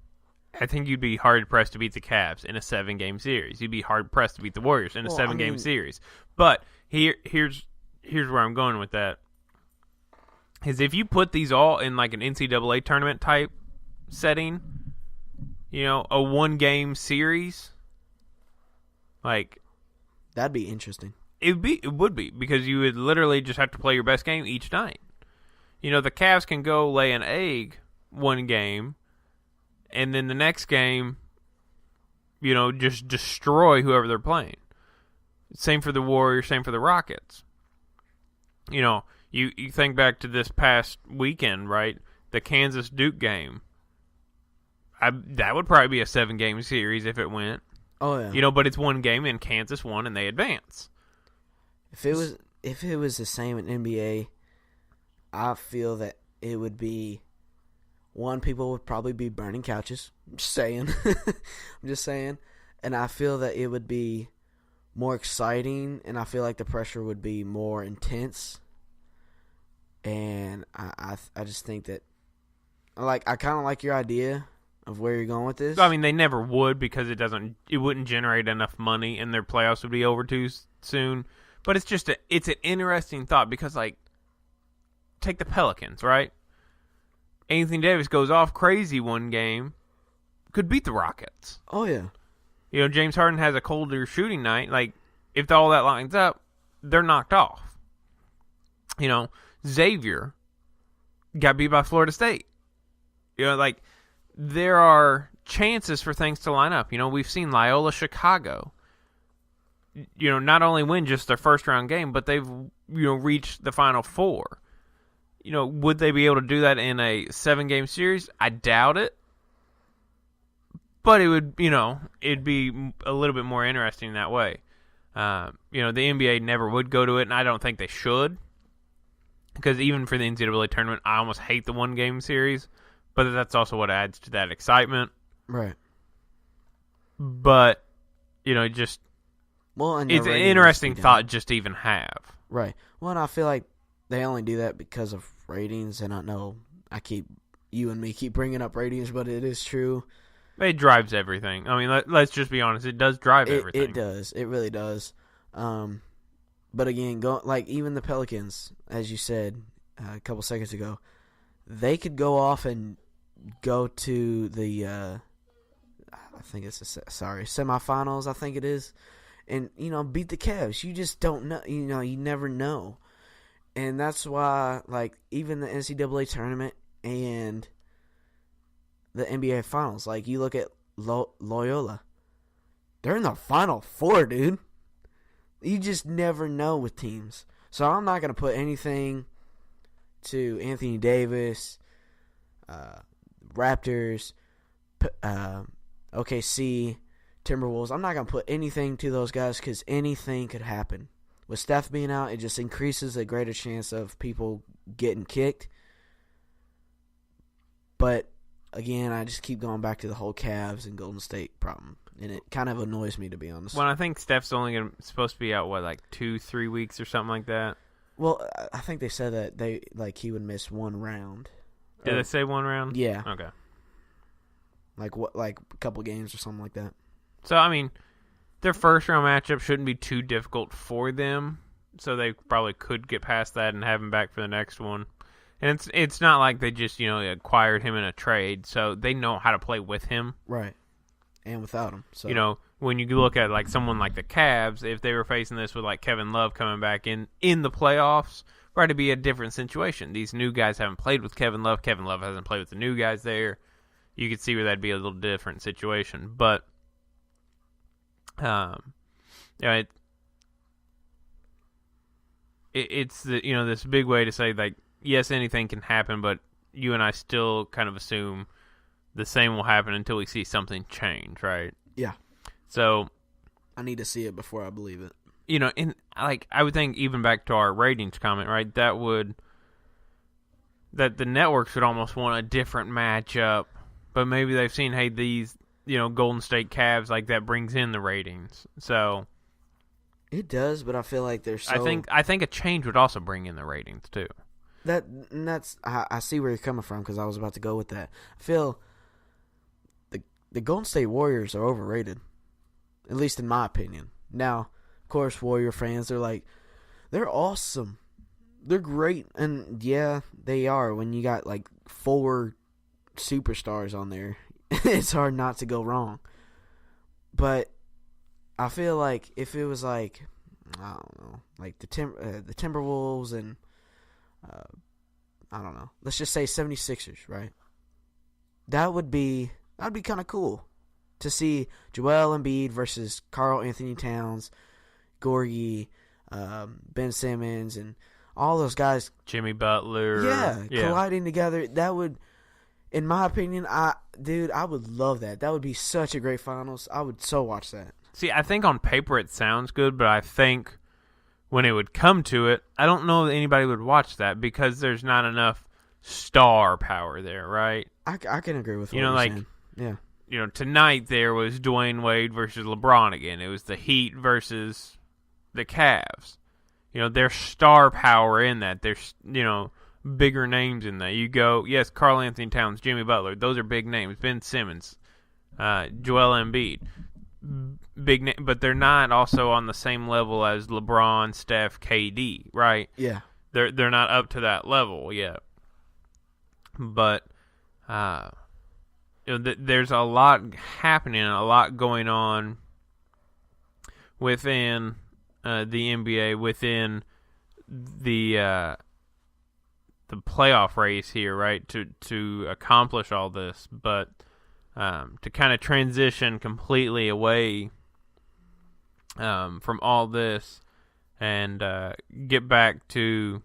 I think you'd be hard-pressed to beat the Cavs in a 7-game series. You'd be hard-pressed to beat the Warriors in a 7-game series. But here's where I'm going with that. Is if you put these all in like an NCAA tournament type setting, a 1-game series, like that'd be interesting. It would be because you would literally just have to play your best game each night. The Cavs can go lay an egg one game, and then the next game, just destroy whoever they're playing. Same for the Warriors, same for the Rockets. You think back to this past weekend, right? The Kansas-Duke game. That would probably be a 7-game series if it went. Oh, yeah. But it's 1 game, and Kansas won, and they advance. If it was the same in NBA, I feel that it would be, one, people would probably be burning couches. I'm just saying. I'm just saying. And I feel that it would be more exciting, and I feel like the pressure would be more intense. And I just think that, I kind of like your idea of where you're going with this. I mean, they never would because it wouldn't generate enough money, and their playoffs would be over too soon. But it's an interesting thought because, like, take the Pelicans, right? Anthony Davis goes off crazy one game, could beat the Rockets. Oh, yeah. James Harden has a colder shooting night. Like, if all that lines up, they're knocked off. Xavier got beat by Florida State. There are chances for things to line up. We've seen Loyola Chicago, not only win just their first round game, but they've, reached the Final Four. Would they be able to do that in a 7-game series? I doubt it. But it would, it'd be a little bit more interesting that way. The NBA never would go to it, and I don't think they should. Because even for the NCAA tournament, I almost hate the 1-game series. But that's also what adds to that excitement. Right. But, it's an interesting thought just to even have. Right. Well, and I feel like they only do that because of ratings, and I know you and me keep bringing up ratings, but it is true. It drives everything. I mean, let's just be honest. It does drive everything. It does. It really does. But again, even the Pelicans, as you said a couple seconds ago, they could go off and go to the I think it's semifinals. I think it is, and beat the Cavs. You just don't know. You never know, and that's why even the NCAA tournament and the NBA finals. You look at Loyola, they're in the Final Four, dude. You just never know with teams. So I'm not going to put anything to Anthony Davis, Raptors, OKC, Timberwolves. I'm not going to put anything to those guys because anything could happen. With Steph being out, it just increases the greater chance of people getting kicked. But, again, I just keep going back to the whole Cavs and Golden State problem. And it kind of annoys me, to be honest. Well, I think Steph's only supposed to be out, 2-3 weeks or something like that? Well, I think they said that he would miss 1 round. Did they say 1 round? Yeah. Okay. A couple games or something like that. So, I mean, their first round matchup shouldn't be too difficult for them. So they probably could get past that and have him back for the next one. And it's not like they just, acquired him in a trade. So they know how to play with him. Right. And without him. So. When you look at someone like the Cavs, if they were facing this with Kevin Love coming back in the playoffs, right, it'd be a different situation. These new guys haven't played with Kevin Love. Kevin Love hasn't played with the new guys there. You could see where that'd be a little different situation. But, it's this big way to say yes, anything can happen, but you and I still kind of assume the same will happen until we see something change, right? Yeah. So I need to see it before I believe it. And I would think even back to our ratings comment, right? That the networks would almost want a different matchup, but maybe they've seen, hey, these Golden State Cavs, that brings in the ratings. So it does, but I feel like they're so. I think a change would also bring in the ratings too. I see where you're coming from because I was about to go with that. I feel the Golden State Warriors are overrated, at least in my opinion. Now, of course, Warrior fans are like, they're awesome. They're great. And, yeah, they are. When you got, like, 4 superstars on there, it's hard not to go wrong. But I feel like if it was, like, I don't know, like the Timberwolves and, I don't know, let's just say 76ers, right? That'd be kind of cool to see Joel Embiid versus Karl Anthony Towns, Gorgie, Ben Simmons, and all those guys. Jimmy Butler. Yeah, colliding together. That would, in my opinion, I would love that. That would be such a great finals. I would so watch that. See, I think on paper it sounds good, but I think when it would come to it, I don't know that anybody would watch that because there's not enough star power there, right? I can agree with what you're like, saying. Yeah. Tonight there was Dwayne Wade versus LeBron again. It was the Heat versus the Cavs. There's star power in that. There's, bigger names in that. You go, yes, Karl Anthony Towns, Jimmy Butler. Those are big names. Ben Simmons, Joel Embiid. Big name, but they're not also on the same level as LeBron, Steph, KD, right? Yeah. They're not up to that level yet. But there's a lot happening, a lot going on within the NBA, within the playoff race here, right? To accomplish all this, but to kind of transition completely away from all this and get back to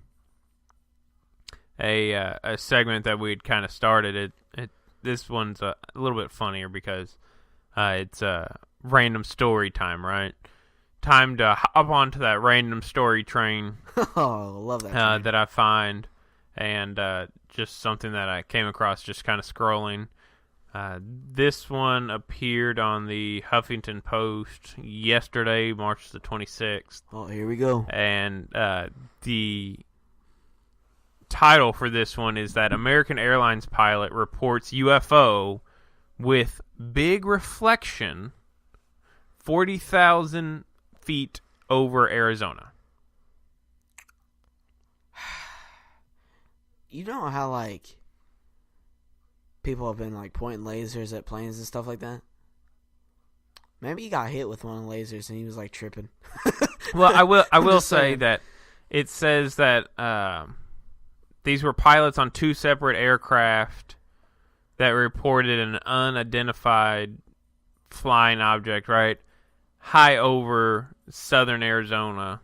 a segment that we'd kind of started. This one's a little bit funnier because it's random story time, right? Time to hop onto that random story train. Oh, love that. That I find, and just something that I came across just kind of scrolling. This one appeared on the Huffington Post yesterday, March the 26th. Oh, here we go. And the title for this one is that American Airlines pilot reports UFO with big reflection 40,000 feet over Arizona. You know how, like, people have been, like, pointing lasers at planes and stuff like that? Maybe he got hit with one of the lasers and he was, like, tripping. Well, I will say that it says that these were pilots on 2 separate aircraft that reported an unidentified flying object, right, high over southern Arizona.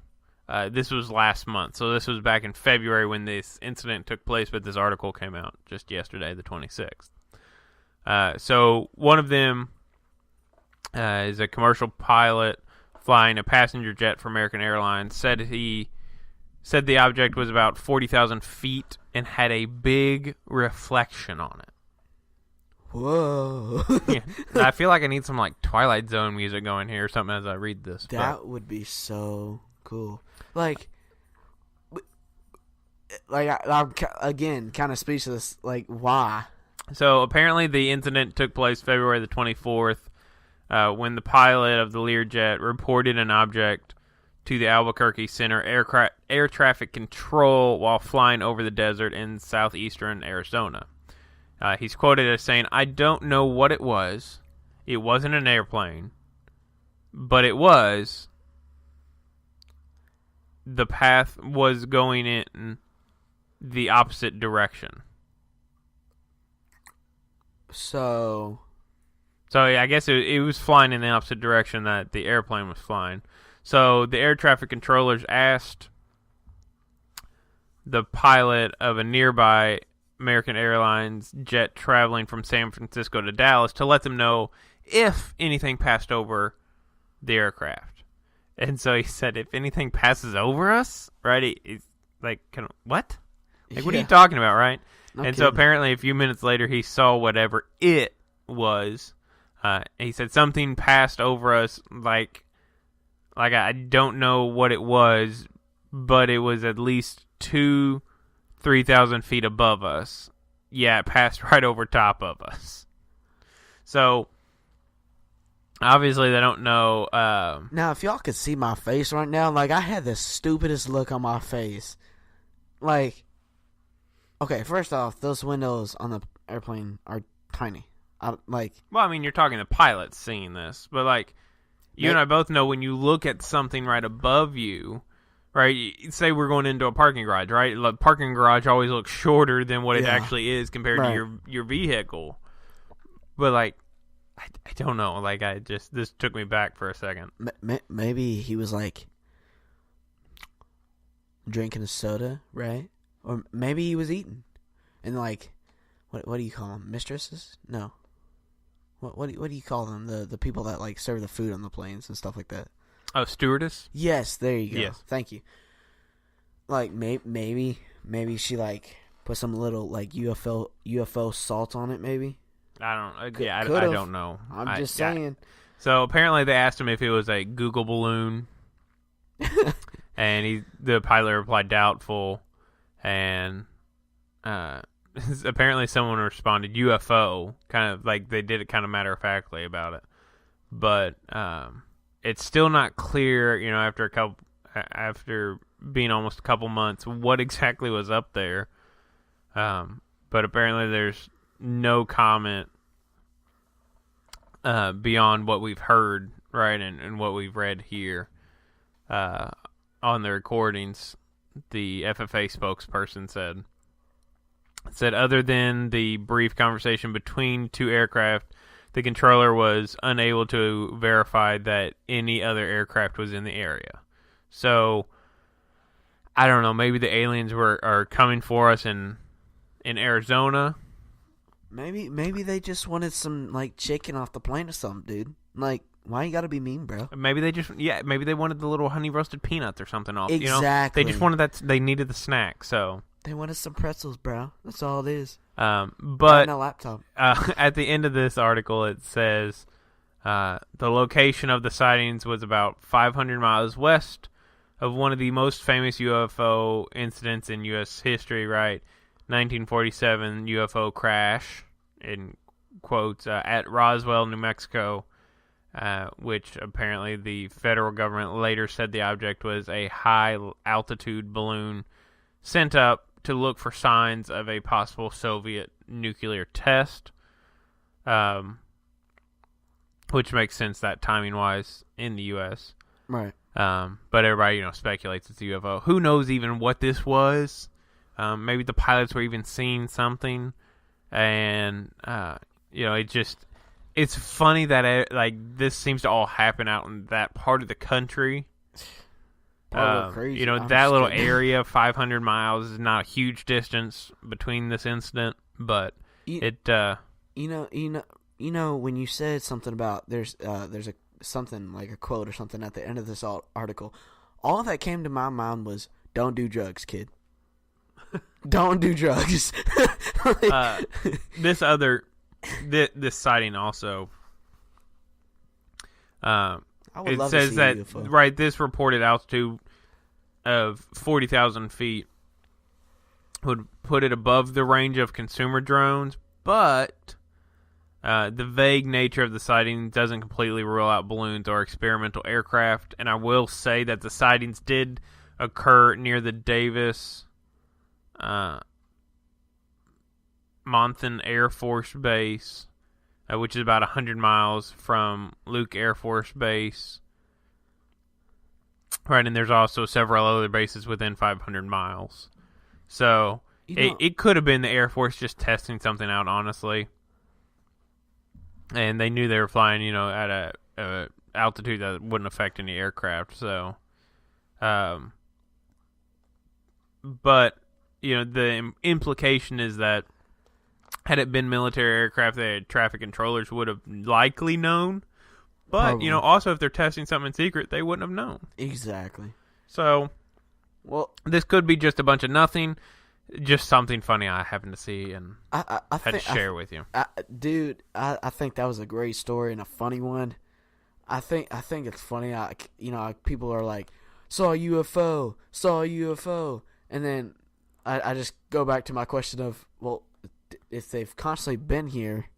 This was last month, so this was back in February when this incident took place, but this article came out just yesterday, the 26th. So one of them is a commercial pilot flying a passenger jet for American Airlines, said the object was about 40,000 feet and had a big reflection on it. Whoa. Yeah. I feel like I need some, like, Twilight Zone music going here or something as I read this. That would be so cool. Like I'm again kind of speechless. Like, why? So apparently the incident took place February the 24th when the pilot of the Learjet reported an object to the Albuquerque Center Air Traffic Control while flying over the desert in southeastern Arizona. He's quoted as saying, "I don't know what it was. It wasn't an airplane, but it was. The path was going in the opposite direction." So yeah, I guess it was flying in the opposite direction that the airplane was flying. So the air traffic controllers asked the pilot of a nearby American Airlines jet traveling from San Francisco to Dallas to let them know if anything passed over the aircraft. And so he said, if anything passes over us, right? He's like, what? Like, what are you talking about, right? No and kidding. So apparently a few minutes later, he saw whatever it was. He said something passed over us, like I don't know what it was, but it was at least 3,000 feet above us. Yeah, it passed right over top of us. So Obviously, they don't know. Now, if y'all could see my face right now, like, I had the stupidest look on my face. Like, okay, first off, those windows on the airplane are tiny. Well, I mean, you're talking to pilots seeing this, but like, you and I both know when you look at something right above you, right? Say we're going into a parking garage, right? The parking garage always looks shorter than what it actually is compared to your vehicle. But like, I don't know. Like, this took me back for a second. Maybe he was like drinking a soda, right? Or maybe he was eating, and like, what do you call them? Mistresses? No. What do you call them? The people that like serve the food on the planes and stuff like that. Oh, stewardess? Yes, there you go. Yes. Thank you. Like maybe she like put some little like UFO salt on it. Maybe. I don't know. I'm just saying. So apparently they asked him if it was a Google balloon, and the pilot replied doubtful, and apparently someone responded UFO, kind of like they did it kind of matter-of-factly about it. But it's still not clear, after being almost a couple months, what exactly was up there. But apparently there's no comment beyond what we've heard, right, and what we've read here on the recordings. The FFA spokesperson said other than the brief conversation between two aircraft, the controller was unable to verify that any other aircraft was in the area. So I don't know, maybe the aliens are coming for us in Arizona. Maybe they just wanted some like chicken off the plane or something, dude. Like, why you gotta be mean, bro? Maybe they wanted the little honey roasted peanuts or something off. Exactly. They just wanted that. They needed the snack, so they wanted some pretzels, bro. That's all it is. But a laptop. At the end of this article, it says the location of the sightings was about 500 miles west of one of the most famous UFO incidents in U.S. history. Right, 1947 UFO crash, in quotes, at Roswell, New Mexico. Which apparently the federal government later said the object was a high-altitude balloon sent up to look for signs of a possible Soviet nuclear test, which makes sense that timing-wise in the U.S. Right. But everybody, speculates it's a UFO. Who knows even what this was? Maybe the pilots were even seeing something, and it just... It's funny that this seems to all happen out in that part of the country. Crazy. That little area, 500 miles, is not a huge distance between this incident, but when you said something about there's something like a quote or something at the end of this article, all that came to my mind was, "Don't do drugs, kid. Don't do drugs." This sighting also, it says that UFO. Right, this reported altitude of 40,000 feet would put it above the range of consumer drones, but the vague nature of the sighting doesn't completely rule out balloons or experimental aircraft. And I will say that the sightings did occur near the Davis Monthan Air Force Base, which is about 100 miles from Luke Air Force Base. Right, and there's also several other bases within 500 miles. So it could have been the Air Force just testing something out, honestly. And they knew they were flying, at a altitude that wouldn't affect any aircraft. So, but the implication is that had it been military aircraft, the traffic controllers would have likely known. But, Probably. Also if they're testing something in secret, they wouldn't have known. Exactly. So, this could be just a bunch of nothing. Just something funny I happened to see and I had to share with you. Dude, I think that was a great story and a funny one. I think it's funny. People are like, saw a UFO. And then I just go back to my question of, well, if they've constantly been here,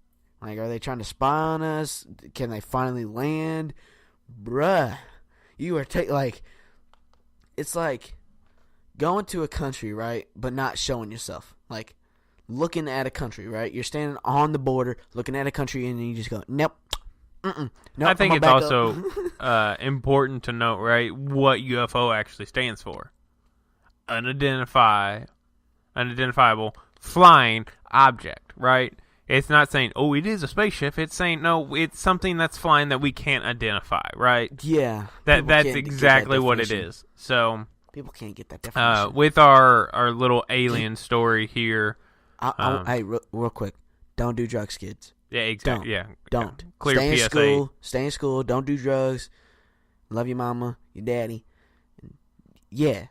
Like, are they trying to spy on us? Can they finally land? Bruh. You are it's like going to a country, right, but not showing yourself. Like, looking at a country, right? You're standing on the border, looking at a country, and you just go, nope. Nope, I think it's also important to note, right, what UFO actually stands for. Unidentifiable flying object, right? It's not saying, oh, it is a spaceship. It's saying, no, it's something that's flying that we can't identify, right? Yeah. That's exactly what it is. So people can't get that definition. With our little alien story here. Hey, real quick. Don't do drugs, kids. Yeah, exactly. Don't. Clear Stay PSA. in school. Stay in school. Don't do drugs. Love your mama, your daddy. Yeah.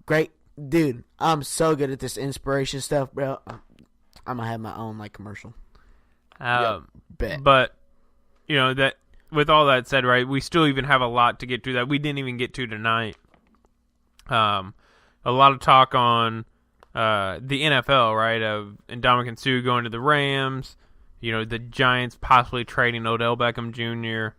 Great. Dude, I'm so good at this inspiration stuff, bro. I'm going to have my own, commercial. Bet. But, that with all that said, right, we still even have a lot to get to that we didn't even get to tonight. A lot of talk on the NFL, right, of Ndamukong Suh going to the Rams, the Giants possibly trading Odell Beckham Jr.,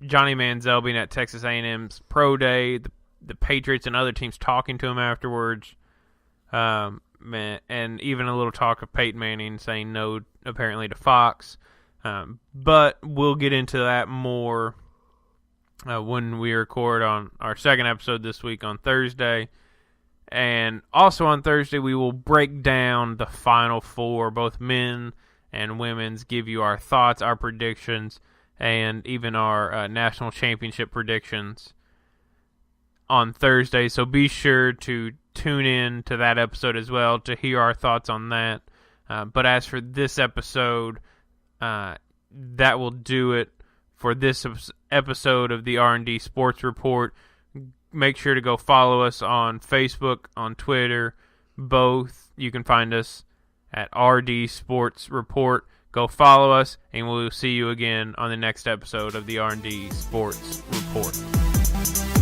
Johnny Manziel being at Texas A&M's Pro Day, the Patriots and other teams talking to him afterwards, and even a little talk of Peyton Manning saying no, apparently, to Fox. But we'll get into that more when we record on our second episode this week on Thursday. And also on Thursday, we will break down the Final Four, both men and women's, give you our thoughts, our predictions, and even our national championship predictions on Thursday. So be sure to tune in to that episode as well to hear our thoughts on that. But as for this episode, that will do it for this episode of the R&D Sports Report. Make sure to go follow us on Facebook, on Twitter, both. You can find us at RD Sports Report. Go follow us, and we'll see you again on the next episode of the R&D Sports Report.